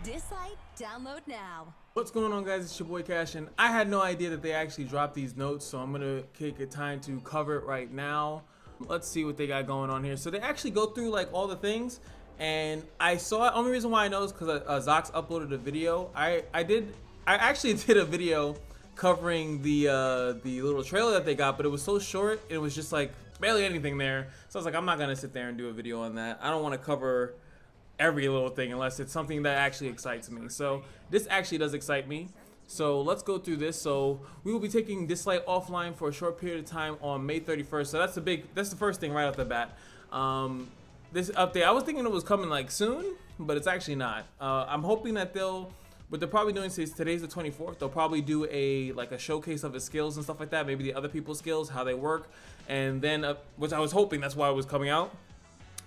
Dislyte, download now. What's going on, guys? It's your boy Cash, and I had no idea that they actually dropped these notes, so I'm gonna take a time to cover it right now. Let's see what they got going on here. So they actually go through like all the things, and I saw it. Only reason why I know is because Zox uploaded a video. I actually did a video covering the little trailer that they got, but it was so short. It was just like barely anything there. So I was like, I'm not gonna sit there and do a video on that. I don't want to cover every little thing unless it's something that actually excites me. So this actually does excite me. So let's go through this. So we will be taking Dislyte offline for a short period of time on May 31st. So that's the first thing right off the bat. This update, I was thinking it was coming like soon, but it's actually not. I'm hoping that what they're probably doing is today's the 24th. They'll probably do a showcase of his skills and stuff like that. Maybe the other people's skills, how they work, and then which I was hoping that's why it was coming out.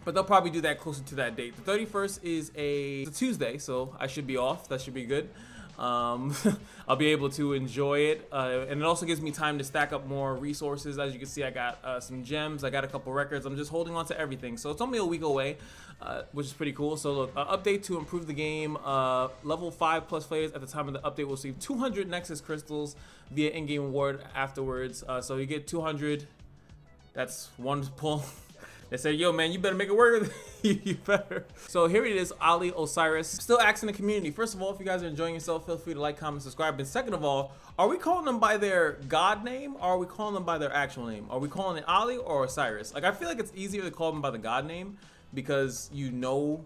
But they'll probably do that closer to that date. The 31st is a Tuesday, so I should be off. That should be good. I'll be able to enjoy it, and it also gives me time to stack up more resources. As you can see, I got some gems, I got a couple records. I'm just holding on to everything, so it's only a week away, which is pretty cool. So look, update to improve the game. Level 5+ players at the time of the update will receive 200 Nexus crystals via in-game award afterwards. So you get 200. That's one pull. They said, yo, man, you better make it work. You better. So here it is, Ollie, Osiris. Still asking the community. First of all, if you guys are enjoying yourself, feel free to like, comment, subscribe. And second of all, are we calling them by their god name, or are we calling them by their actual name? Are we calling it Ollie or Osiris? Like, I feel like it's easier to call them by the god name because I feel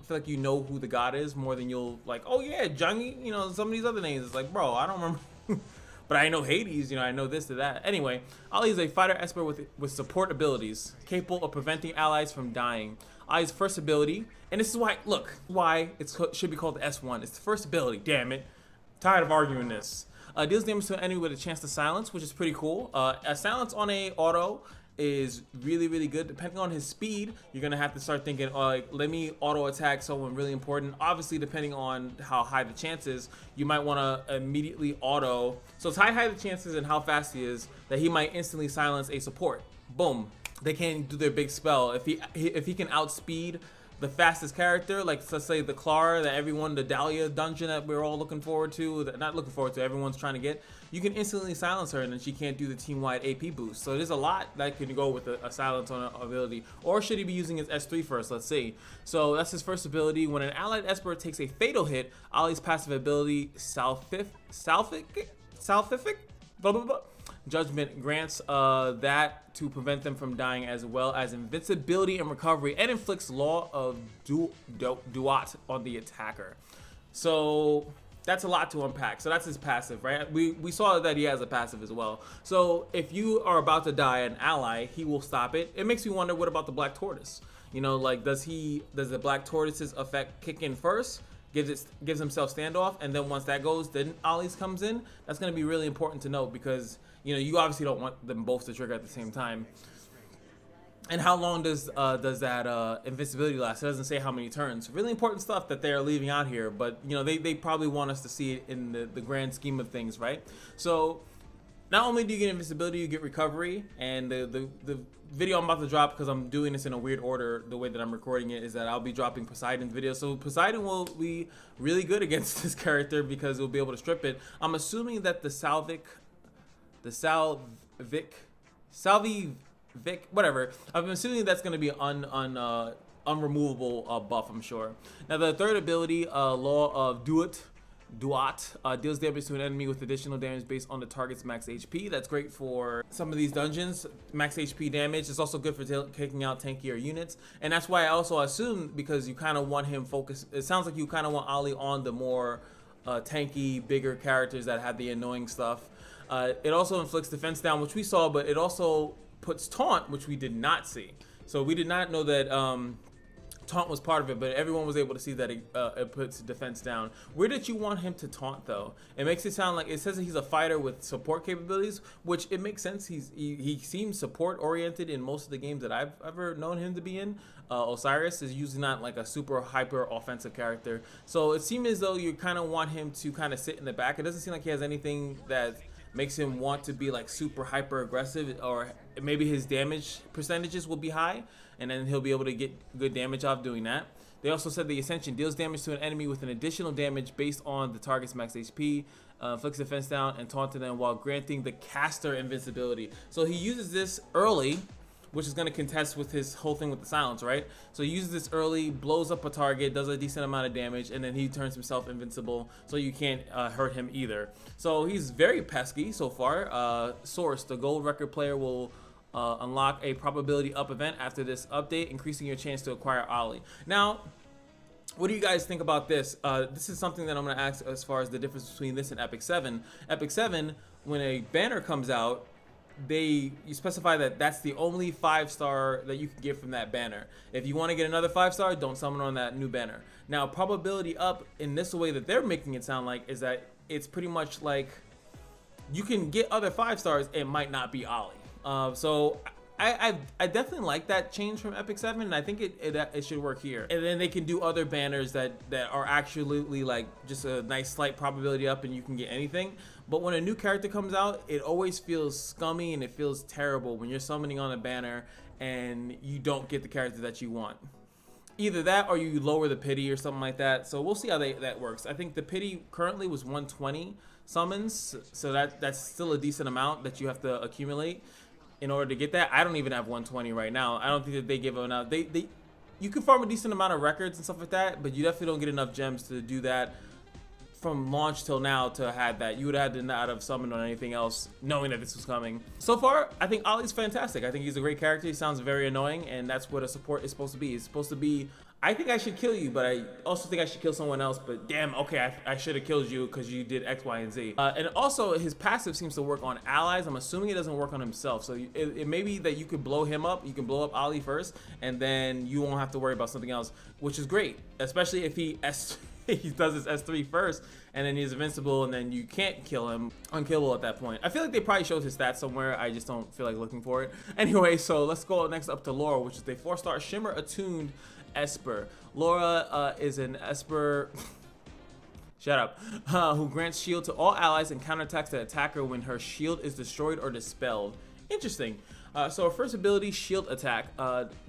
like you know who the god is more than you'll like, oh yeah, Jungie, some of these other names. It's like, bro, I don't remember. But I know Hades, I know this to that. Anyway, Ollie is a fighter expert with support abilities, capable of preventing allies from dying. Ollie's first ability, and this is why, look, why it should be called the S1. It's the first ability, damn it. Tired of arguing this. Deals damage to an enemy with a chance to silence, which is pretty cool. A silence on a auto is really, really good. Depending on his speed, you're gonna have to start thinking, like, let me auto attack someone really important. Obviously, depending on how high the chances, you might want to immediately auto. So it's how high the chances and how fast he is that he might instantly silence a support. Boom, they can't do their big spell. If he can outspeed the fastest character, like let's say the Clara the Dahlia dungeon that we're all looking forward to, everyone's trying to get, you can instantly silence her and then she can't do the team-wide AP boost. So there's a lot that can go with a silence on an ability. Or should he be using his S3 first? Let's see. So that's his first ability. When an allied expert takes a fatal hit, Ollie's passive ability, Salvific, blah blah blah, Judgment grants that to prevent them from dying, as well as invincibility and recovery, and inflicts Law of Duat on the attacker. So that's a lot to unpack. So that's his passive, right? We saw that he has a passive as well. So if you are about to die an ally, he will stop it. It makes me wonder, what about the Black Tortoise? Like, does the Black Tortoise's effect kick in first? Gives himself standoff, and then once that goes, then Ollie's comes in. That's going to be really important to note because you obviously don't want them both to trigger at the same time. And how long does that invincibility last? It doesn't say how many turns. Really important stuff that they're leaving out here, but they probably want us to see it in the grand scheme of things, right? So not only do you get invincibility, you get recovery, and the video I'm about to drop, because I'm doing this in a weird order, the way that I'm recording it, is that I'll be dropping Poseidon's video. So Poseidon will be really good against this character because he'll be able to strip it. I'm assuming that the Salvific, whatever, I'm assuming that's going to be unremovable buff, I'm sure. Now the third ability, Law of Duat, deals damage to an enemy with additional damage based on the target's max HP. That's great for some of these dungeons. Max HP damage is also good for taking out tankier units, and that's why I also assume, because you kind of want him focused. It sounds like you kind of want Ollie on the more tanky, bigger characters that have the annoying stuff. It also inflicts defense down, which we saw, but it also puts taunt, which we did not see. So we did not know that taunt was part of it, but everyone was able to see that it puts defense down. Where did you want him to taunt, though? It makes it sound like, it says that he's a fighter with support capabilities, which it makes sense. He seems support oriented in most of the games that I've ever known him to be in. Osiris is usually not like a super hyper offensive character, so it seems as though you kind of want him to kind of sit in the back. It doesn't seem like he has anything that makes him want to be like super hyper aggressive, or maybe his damage percentages will be high and then he'll be able to get good damage off doing that. They also said the Ascension deals damage to an enemy with an additional damage based on the target's max HP, inflicts defense down, and taunting them while granting the caster invincibility. So he uses this early, which is going to contest with his whole thing with the silence, right? So he uses this early, blows up a target, does a decent amount of damage, and then he turns himself invincible, so you can't hurt him either. So he's very pesky so far. Source, the gold record player will unlock a probability up event after this update, increasing your chance to acquire Ollie. Now, what do you guys think about this? This is something that I'm going to ask as far as the difference between this and Epic 7. Epic 7, when a banner comes out, you specify that that's the only 5-star that you can get from that banner. If you want to get another 5-star, don't summon on that new banner. Now, probability up in this way that they're making it sound like is that it's pretty much like you can get other 5-stars, it might not be Ollie. So I definitely like that change from Epic 7, and I think it should work here. And then they can do other banners that are actually like just a nice slight probability up and you can get anything. But when a new character comes out, it always feels scummy and it feels terrible when you're summoning on a banner and you don't get the character that you want. Either that or you lower the pity or something like that. So we'll see how that works. I think the pity currently was 120 summons, so that's still a decent amount that you have to accumulate in order to get that. I don't even have 120 right now. I don't think that they give enough. You can farm a decent amount of records and stuff like that, but you definitely don't get enough gems to do that from launch till now to have that. You would have had to not have summoned on anything else knowing that this was coming. So far, I think Ollie's fantastic. I think he's a great character. He sounds very annoying, and that's what a support is supposed to be. It's supposed to be, I think I should kill you, but I also think I should kill someone else, but damn, okay, I should have killed you because you did X, Y, and Z. And also, his passive seems to work on allies. I'm assuming it doesn't work on himself. So it may be that you could blow him up. You can blow up Ollie first, and then you won't have to worry about something else, which is great, especially if he does his S3 first, and then he's invincible, and then you can't kill him, unkillable at that point. I feel like they probably showed his stats somewhere. I just don't feel like looking for it. Anyway, so let's go next up to Laura, which is a 4-star Shimmer attuned Esper. Laura is an Esper shut up, who grants shield to all allies and counterattacks the attacker when her shield is destroyed or dispelled. Interesting. So her first ability, shield attack,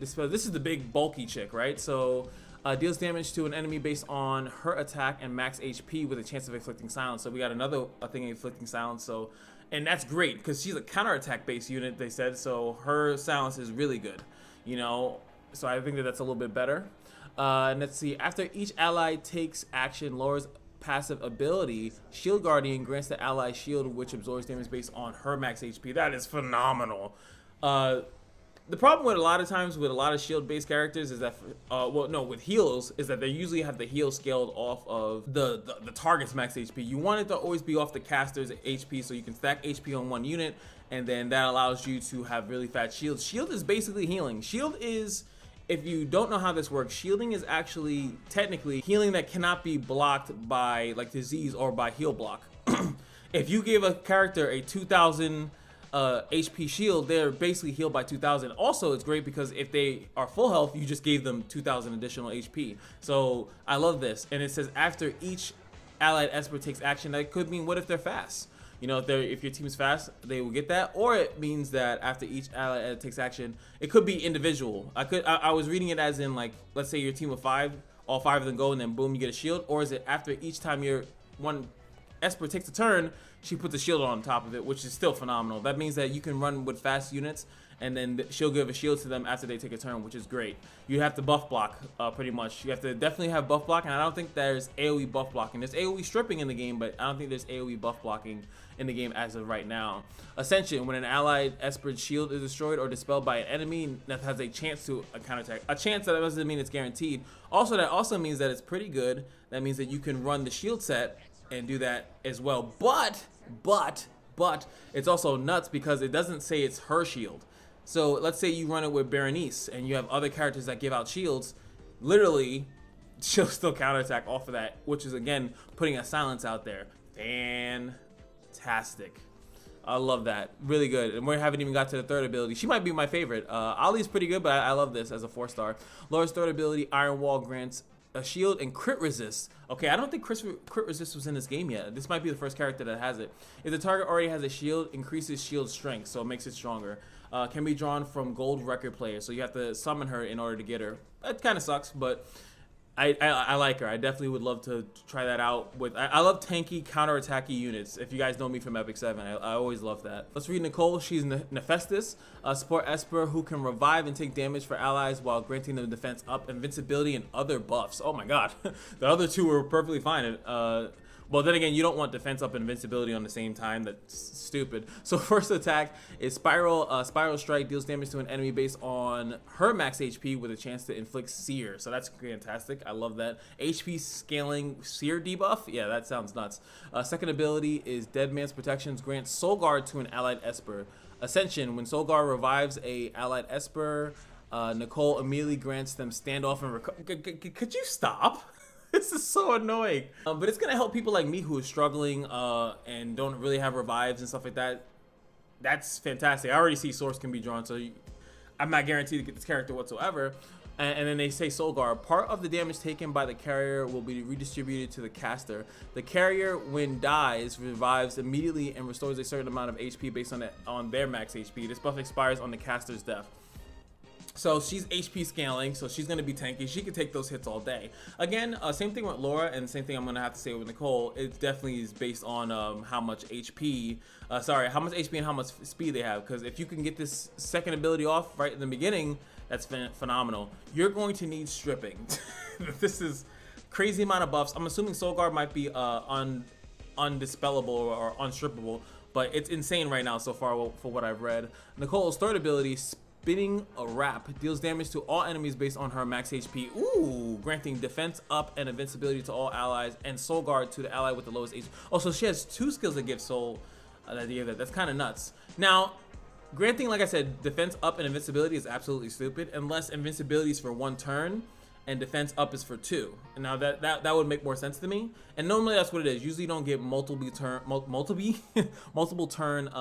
dispel. This is the big bulky chick, right? So deals damage to an enemy based on her attack and max HP with a chance of inflicting silence. So we got another thing inflicting silence. So, and that's great because she's a counterattack based unit, they said. So her silence is really good, you know. So I think that's a little bit better. And let's see. After each ally takes action, Laura's passive ability, Shield Guardian, grants the ally shield, which absorbs damage based on her max HP. That is phenomenal. The problem with a lot of times with a lot of shield-based characters is that, well, no, with heals, is that they usually have the heal scaled off of the target's max HP. You want it to always be off the caster's HP so you can stack HP on one unit, and then that allows you to have really fat shields. Shield is basically healing. Shield is, if you don't know how this works, shielding is actually technically healing that cannot be blocked by like disease or by heal block. If you give a character a 2000 HP shield, they're basically healed by 2000. Also, it's great because if they are full health, you just gave them 2000 additional HP. So I love this. And it says after each allied Esper takes action, that could mean what if they're fast? You know, if your team is fast, they will get that. Or it means that after each ally takes action, it could be individual. I was reading it as in, like, let's say your team of 5, all 5 of them go, and then boom, you get a shield. Or is it after each time your one Esper takes a turn, she puts a shield on top of it, which is still phenomenal. That means that you can run with fast units, and then she'll give a shield to them after they take a turn, which is great. You have to buff block, pretty much. You have to definitely have buff block, and I don't think there's AoE buff blocking. There's AoE stripping in the game, but I don't think there's AoE buff blocking in the game as of right now. Ascension, when an allied Esper's shield is destroyed or dispelled by an enemy that has a chance to counterattack. A chance, that doesn't mean it's guaranteed. Also, that also means that it's pretty good. That means that you can run the shield set and do that as well. But it's also nuts because it doesn't say it's her shield. So let's say you run it with Berenice and you have other characters that give out shields. Literally, she'll still counterattack off of that, which is again putting a silence out there. Fantastic. I love that. Really good. And we haven't even got to the third ability. She might be my favorite. Ollie's pretty good, but I love this as a 4-star. Laura's third ability, Iron Wall, grants a shield and crit resist. Okay, I don't think crit resist was in this game yet. This might be the first character that has it. If the target already has a shield, increases shield strength, so it makes it stronger. Can be drawn from gold record players, so you have to summon her in order to get her. That kind of sucks, but I like her. I definitely would love to try that out. I love tanky, counter-attacky units. If you guys know me from Epic 7, I always love that. Let's read Nicole. She's Nephistus, a support Esper who can revive and take damage for allies while granting them defense up, invincibility, and other buffs. Oh my god. The other two were perfectly fine. Well, then again, you don't want defense up and invincibility on the same time. That's stupid. So first attack is Spiral. Spiral Strike deals damage to an enemy based on her max HP with a chance to inflict Sear. So that's fantastic. I love that. HP scaling Sear debuff. Yeah, that sounds nuts. Second ability is Dead Man's Protections grants Soul Guard to an allied Esper. Ascension. When Soul Guard revives a allied Esper, Nicole immediately grants them standoff and could you stop? This is so annoying. But it's gonna help people like me who are struggling and don't really have revives and stuff like that. That's fantastic. I already see source can be drawn, so I'm not guaranteed to get this character whatsoever. And then they say Soul Guard. Part of the damage taken by the carrier will be redistributed to the caster. The carrier, when dies, revives immediately and restores a certain amount of HP based on their max HP. This buff expires on the caster's death. So she's HP scaling, so she's going to be tanky. She can take those hits all day. Again, same thing with Laura, and same thing I'm going to have to say with Nicole. It definitely is based on how much HP and how much speed they have. Because if you can get this second ability off right in the beginning, that's phenomenal. You're going to need stripping. This is crazy amount of buffs. I'm assuming Soul Guard might be undispellable or unstrippable, but it's insane right now so far for what I've read. Nicole's third ability, Spinning a Wrap, deals damage to all enemies based on her max HP. Ooh, granting defense up and invincibility to all allies and Soul Guard to the ally with the lowest HP. Oh, so she has two skills that give soul. That's kind of nuts. Now, granting, like I said, defense up and invincibility is absolutely stupid unless invincibility is for 1 turn and defense up is for 2. And now that would make more sense to me. And normally that's what it is. Usually you don't get multiple turn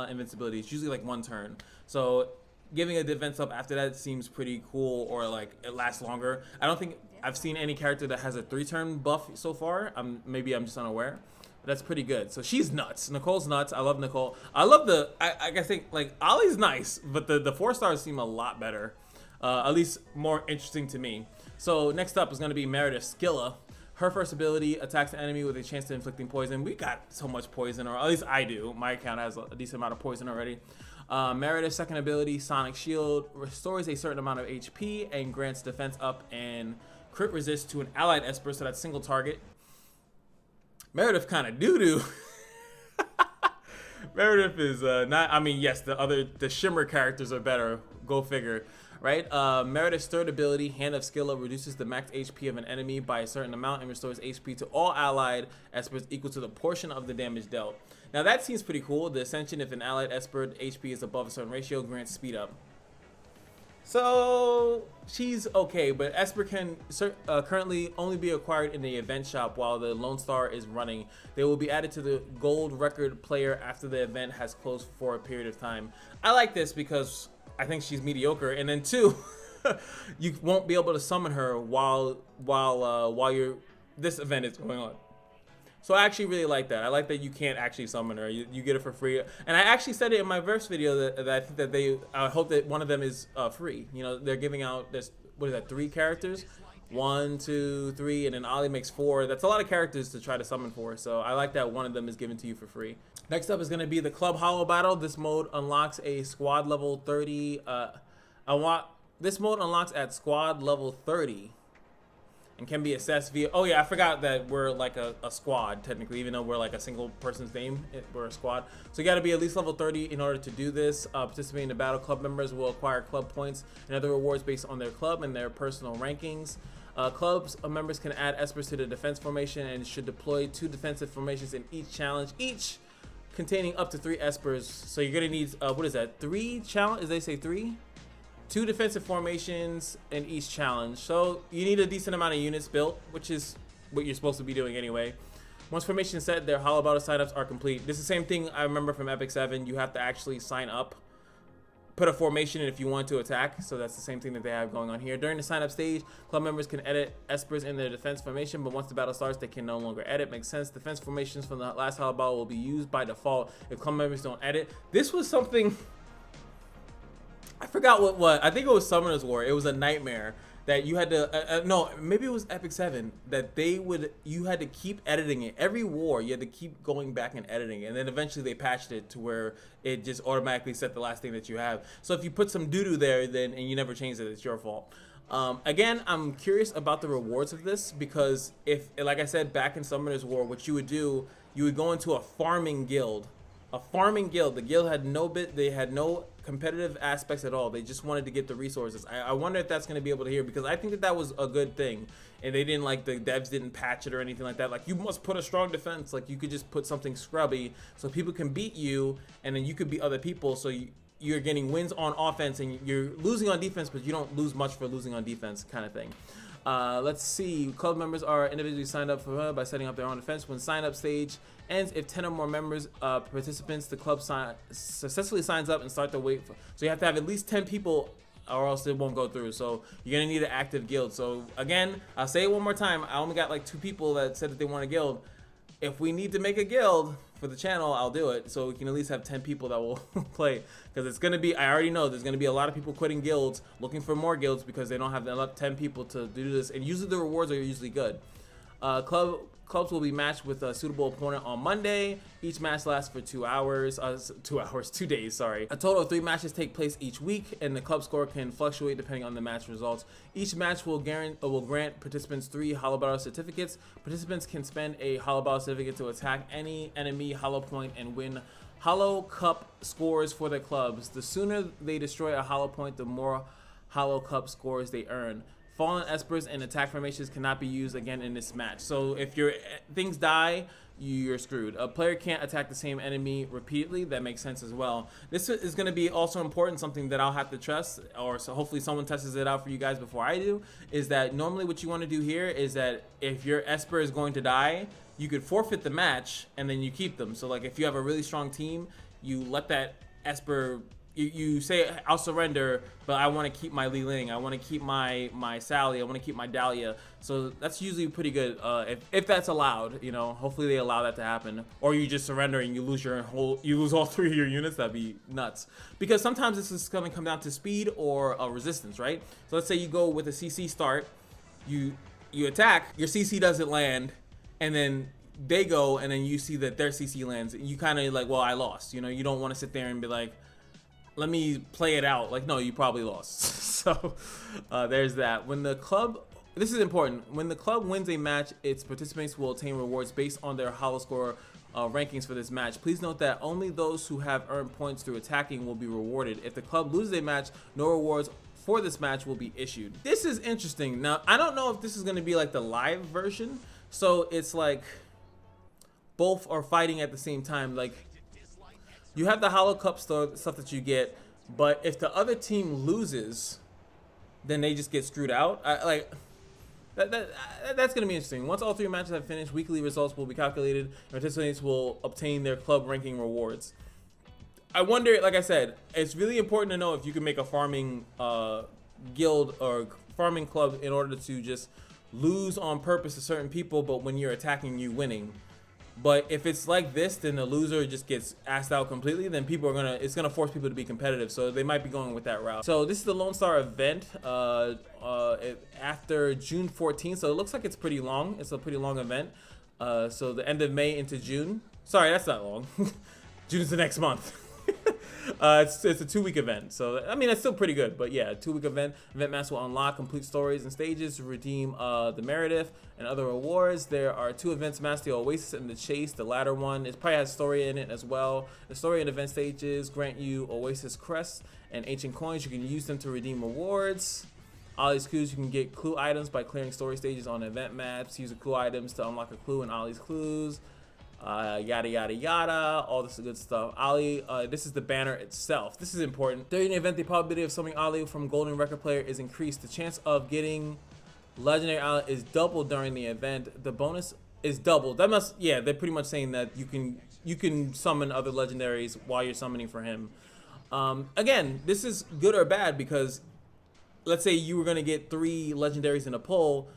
invincibility. It's usually like 1 turn. So giving a defense up after that seems pretty cool, or like it lasts longer. I don't think I've seen any character that has a 3-turn buff so far. Maybe I'm just unaware. But that's pretty good. So she's nuts. Nicole's nuts. I love Nicole. I love I think like Ollie's nice, but the 4 stars seem a lot better. At least more interesting to me. So next up is going to be Meredeith Skilla. Her first ability attacks the enemy with a chance to inflicting poison. We got so much poison, or at least I do. My account has a decent amount of poison already. Meredeith's second ability, Sonic Shield, restores a certain amount of HP and grants defense up and crit resist to an allied Esper, so that's single target. Meredeith kind of doo-doo. Meredeith is not, I mean, yes, the Shimmer characters are better. Go figure, right? Meredeith's third ability, Hand of Skilla, reduces the max HP of an enemy by a certain amount and restores HP to all allied Espers equal to the portion of the damage dealt. Now that seems pretty cool. The Ascension, if an allied Esper HP is above a certain ratio, grants speed up. So she's okay, but Esper can currently only be acquired in the event shop while the Lone Star is running. They will be added to the gold record player after the event has closed for a period of time. I like this because I think she's mediocre, and then 2, you won't be able to summon her while this event is going on. So I actually really like that. I like that you can't actually summon her. You get it for free. And I actually said it in my verse video that I think that I hope that one of them is free. You know, they're giving out this, what is that, 3 characters? 1, 2, 3, and then Ollie makes 4. That's a lot of characters to try to summon for. So I like that one of them is given to you for free. Next up is going to be the Club Hollow Battle. This mode unlocks a squad level 30. This mode unlocks at squad level 30. And can be assessed via, oh yeah, I forgot that we're like a squad technically, even though we're like a single person's name, we're a squad. So you gotta be at least level 30 in order to do this. Participating in the battle, club members will acquire club points and other rewards based on their club and their personal rankings. Clubs members can add Espers to the defense formation and should deploy 2 defensive formations in each challenge, each containing up to 3 Espers. So you're gonna need, what is that, 3 challenge, they say 3? 2 defensive formations in each challenge. So you need a decent amount of units built, which is what you're supposed to be doing anyway. Once formation is set, their Hollow Battle signups are complete. This is the same thing I remember from Epic 7. You have to actually sign up, put a formation in if you want to attack. So that's the same thing that they have going on here. During the sign up stage, club members can edit Espers in their defense formation, but once the battle starts, they can no longer edit. Makes sense. Defense formations from the last Hollow Battle will be used by default if club members don't edit. This was something, I forgot what, I think it was Summoner's War. It was a nightmare. that you had to no, maybe it was Epic 7 that you had to keep editing it every war. You had to keep going back and editing it, and then eventually they patched it to where it just automatically set the last thing that you have. So if you put some doo-doo there and you never changed it, it's your fault. Again, I'm curious about the rewards of this, because if, like I said, back in Summoner's War, what you would do, you would go into a farming guild. The guild had they had no competitive aspects at all. They just wanted to get the resources. I wonder if that's going to be able to hear, because I think that was a good thing, and they didn't, like, the devs didn't patch it or anything like that. Like, you must put a strong defense. Like, you could just put something scrubby so people can beat you, and then you could beat other people, so you're getting wins on offense and you're losing on defense, but you don't lose much for losing on defense, kind of thing. Let's see. Club members are individually signed up for by setting up their own defense. When sign-up stage ends, if 10 or more members, participants, the club successfully signs up and start to wait for. So you have to have at least 10 people, or else it won't go through. So you're gonna need an active guild. So again, I'll say it one more time. I only got like 2 people that said that they want a guild. If we need to make a guild for the channel, I'll do it, so we can at least have 10 people that will play, because it's going to be, I already know there's going to be a lot of people quitting guilds, looking for more guilds, because they don't have enough 10 people to do this, and usually the rewards are usually good. Clubs will be matched with a suitable opponent on Monday. Each match lasts for 2 hours. 2 days, sorry. A total of 3 matches take place each week, and the club score can fluctuate depending on the match results. Each match will grant participants 3 Hollow Battle certificates. Participants can spend a Hollow Battle certificate to attack any enemy Hollow Point and win Hollow Cup scores for their clubs. The sooner they destroy a Hollow Point, the more Hollow Cup scores they earn. Fallen Espers and attack formations cannot be used again in this match. So if your things die, you're screwed. A player can't attack the same enemy repeatedly. That makes sense as well. This is going to be also important, something that I'll have to trust, or so hopefully someone tests it out for you guys before I do, is that normally what you want to do here is that if your Esper is going to die, you could forfeit the match and then you keep them. So like if you have a really strong team, you let that Esper, you say, I'll surrender, but I want to keep my Li Ling, I want to keep my Sally, I want to keep my Dahlia. So that's usually pretty good, if that's allowed. You know, hopefully they allow that to happen. Or you just surrender and you lose all 3 of your units. That'd be nuts. Because sometimes this is going to come down to speed or resistance, right? So let's say you go with a CC start, you attack, your CC doesn't land, and then they go, and then you see that their CC lands. You kind of like, well, I lost. You know, you don't want to sit there and be like, let me play it out. Like, no, you probably lost. So there's that. When the club, this is important, when the club wins a match, its participants will obtain rewards based on their Hollow score rankings for this match. Please note that only those who have earned points through attacking will be rewarded. If the club loses a match, no rewards for this match will be issued. This is interesting. Now, I don't know if this is going to be like the live version, so it's like both are fighting at the same time. Like, you have the Hollow Cup stuff that you get, but if the other team loses, then they just get screwed out. That's going to be interesting. Once all 3 matches have finished, weekly results will be calculated, and participants will obtain their club ranking rewards. I wonder, like I said, it's really important to know if you can make a farming guild or farming club in order to just lose on purpose to certain people, but when you're attacking, you winning. But if it's like this, then the loser just gets asked out completely. Then people are it's gonna force people to be competitive. So they might be going with that route. So this is the Lone Star event after June 14th. So it looks like it's pretty long. It's a pretty long event. So the end of May into June. Sorry, that's not long. June is the next month. It's a 2-week event, so I mean, it's still pretty good. But yeah, 2-week event. Event master will unlock complete stories and stages to redeem the Meredeith and other rewards. There are 2 events master: the Oasis and the Chase. The latter one, it probably has story in it as well. The story and event stages grant you Oasis crests and ancient coins. You can use them to redeem rewards. Ollie's clues: you can get clue items by clearing story stages on event maps. Use the clue items to unlock a clue in Ollie's clues. Yada yada yada, all this good stuff. Ollie, this is the banner itself. This is important. During the event, the probability of summoning Ollie from Golden Record Player is increased. The chance of getting Legendary Ollie is doubled during the event. The bonus is doubled. That must, yeah, they're pretty much saying that you can summon other legendaries while you're summoning for him. Again, this is good or bad, because let's say you were gonna get 3 legendaries in a pull,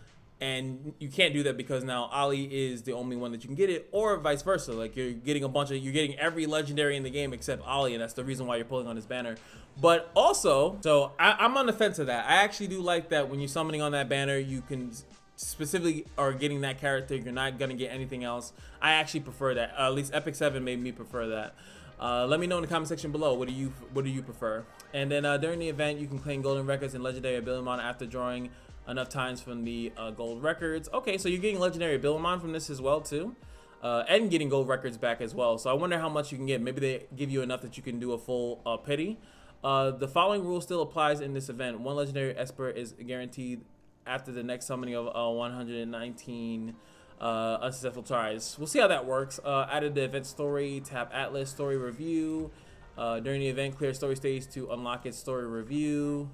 And you can't do that because now Ollie is the only one that you can get it, or vice versa. Like you're getting every legendary in the game except Ollie, and that's the reason why you're pulling on his banner. But also, so I'm on the fence of that. I actually do like that when you're summoning on that banner, you can specifically are getting that character. You're not gonna get anything else. I actually prefer that. At least Epic 7 made me prefer that. Let me know in the comment section below. What do you prefer? And then during the event, you can claim golden records and legendary ability after drawing enough times from the gold records. Okay, so you're getting legendary ability from this as well too, and getting gold records back as well. So I wonder how much you can get. Maybe they give you enough that you can do a full pity. The following rule still applies in this event. One legendary Esper is guaranteed after the next summoning of 119 unsuccessful tries. We'll see how that works. Added the event story, tap Atlas story review. During the event, clear story stage to unlock its story review.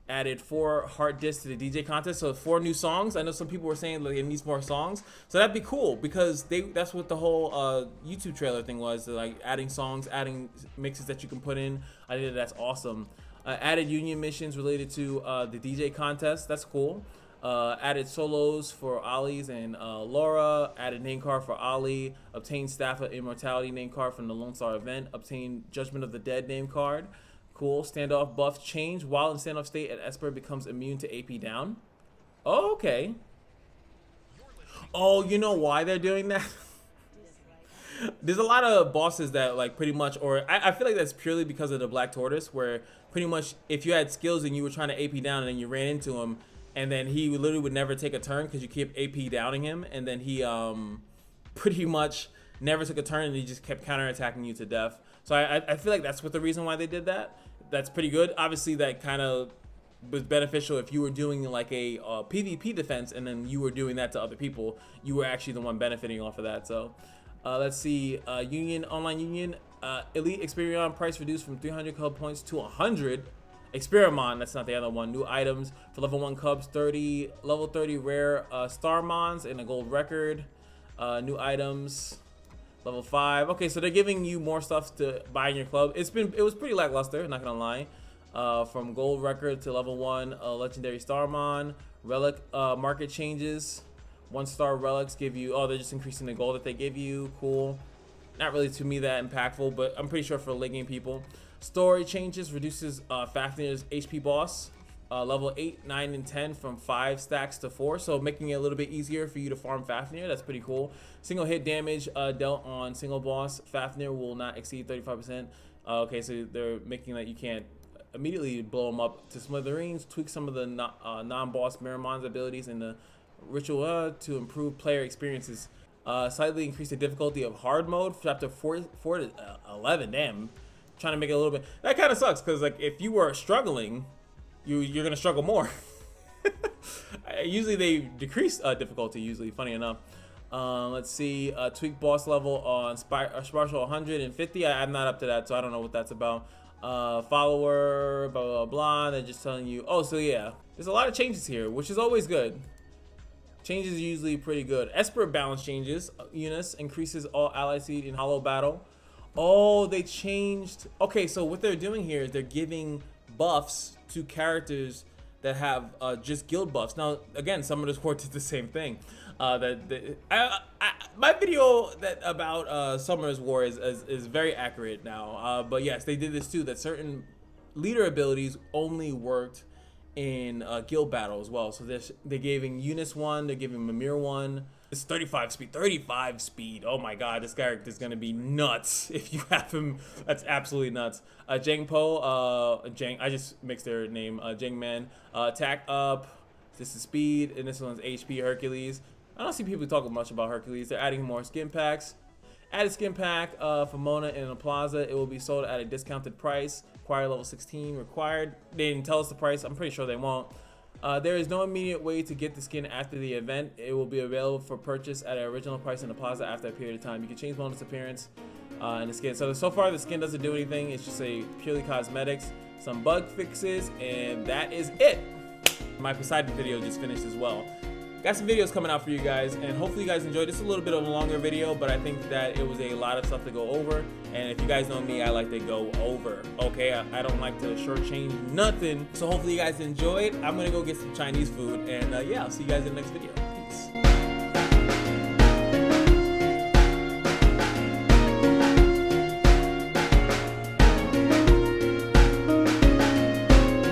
Added 4 heart discs to the DJ contest, so 4 new songs. I know some people were saying like it needs more songs, so that'd be cool because that's what the whole YouTube trailer thing was, like adding songs, adding mixes that you can put in. I think that's awesome. Added union missions related to the DJ contest. That's cool. Added solos for Ollie's and Laura. Added name card for Ollie. Obtained Staff of Immortality name card from the Lone Star event. Obtained Judgment of the Dead name card. Cool. Standoff buff change. While in standoff state, an Esper becomes immune to AP down. Oh, okay. Oh, you know why they're doing that? There's a lot of bosses that like pretty much, or I feel like that's purely because of the Black Tortoise, where pretty much if you had skills and you were trying to AP down and then you ran into him, and then he literally would never take a turn because you keep AP downing him, and then he pretty much never took a turn and he just kept counterattacking you to death. So I feel like that's what the reason why they did that. That's pretty good. Obviously, that kind of was beneficial if you were doing like a PvP defense and then you were doing that to other people. You were actually the one benefiting off of that. So let's see. Online Union. Elite Experion price reduced from 300 club points to 100. Experimon, that's not the other one. New items for level 1 Cubs, 30 level 30 rare Starmons and a gold record. New items. Level 5. Okay, so they're giving you more stuff to buy in your club. It was pretty lackluster, not gonna lie. From gold record to level 1, legendary Starmon. Relic market changes. 1-star relics give you, oh, they're just increasing the gold that they give you. Cool. Not really to me that impactful, but I'm pretty sure for late game people. Story changes, reduces Fafnir's HP boss. Level 8, 9, and 10 from 5 stacks to 4, so making it a little bit easier for you to farm Fafnir. That's pretty cool. Single hit damage dealt on single boss Fafnir will not exceed 35%. Okay, so they're making that you can't immediately blow them up to smithereens. Tweak some of the non-boss Miramon's abilities in the ritual to improve player experiences. Slightly increase the difficulty of hard mode from chapter 4 to 11. Damn, trying to make it a little bit. That kind of sucks because like if you were struggling, you're gonna struggle more. Usually they decrease difficulty. Usually, funny enough. Let's see. Tweak boss level on Spartial 150. I'm not up to that, so I don't know what that's about. Follower, blah blah blah. They're just telling you. Oh, so yeah, there's a lot of changes here, which is always good. Changes are usually pretty good. Esper balance changes. Eunice increases all ally seed in hollow battle. Oh, they changed. Okay, so what they're doing here is they're giving buffs to characters that have just guild buffs. Now, again, Summoner's War did the same thing. My video about Summoner's War is very accurate now. But yes, they did this too. That certain leader abilities only worked in guild battle as well. So they're giving Eunice one, they're giving Mimir one. It's 35 speed. 35 speed. Oh my god, this character is gonna be nuts if you have him. That's absolutely nuts. Jang Po, I just mixed their name. Jang Man, attack up. This is speed, and this one's HP Hercules. I don't see people talking much about Hercules. They're adding more skin packs. Added skin pack for Mona in the plaza. It will be sold at a discounted price. Acquire level 16 required. They didn't tell us the price. I'm pretty sure they won't. There is no immediate way to get the skin after the event. It will be available for purchase at an original price in the plaza after a period of time. You can change Mona's appearance and the skin. So far the skin doesn't do anything. It's just a purely cosmetics, some bug fixes, and that is it. My Poseidon video just finished as well. Got some videos coming out for you guys, and hopefully you guys enjoyed. This is a little bit of a longer video, but I think that it was a lot of stuff to go over. And if you guys know me, I like to go over. Okay, I don't like to shortchange nothing. So hopefully you guys enjoyed. I'm gonna go get some Chinese food, and yeah, I'll see you guys in the next video.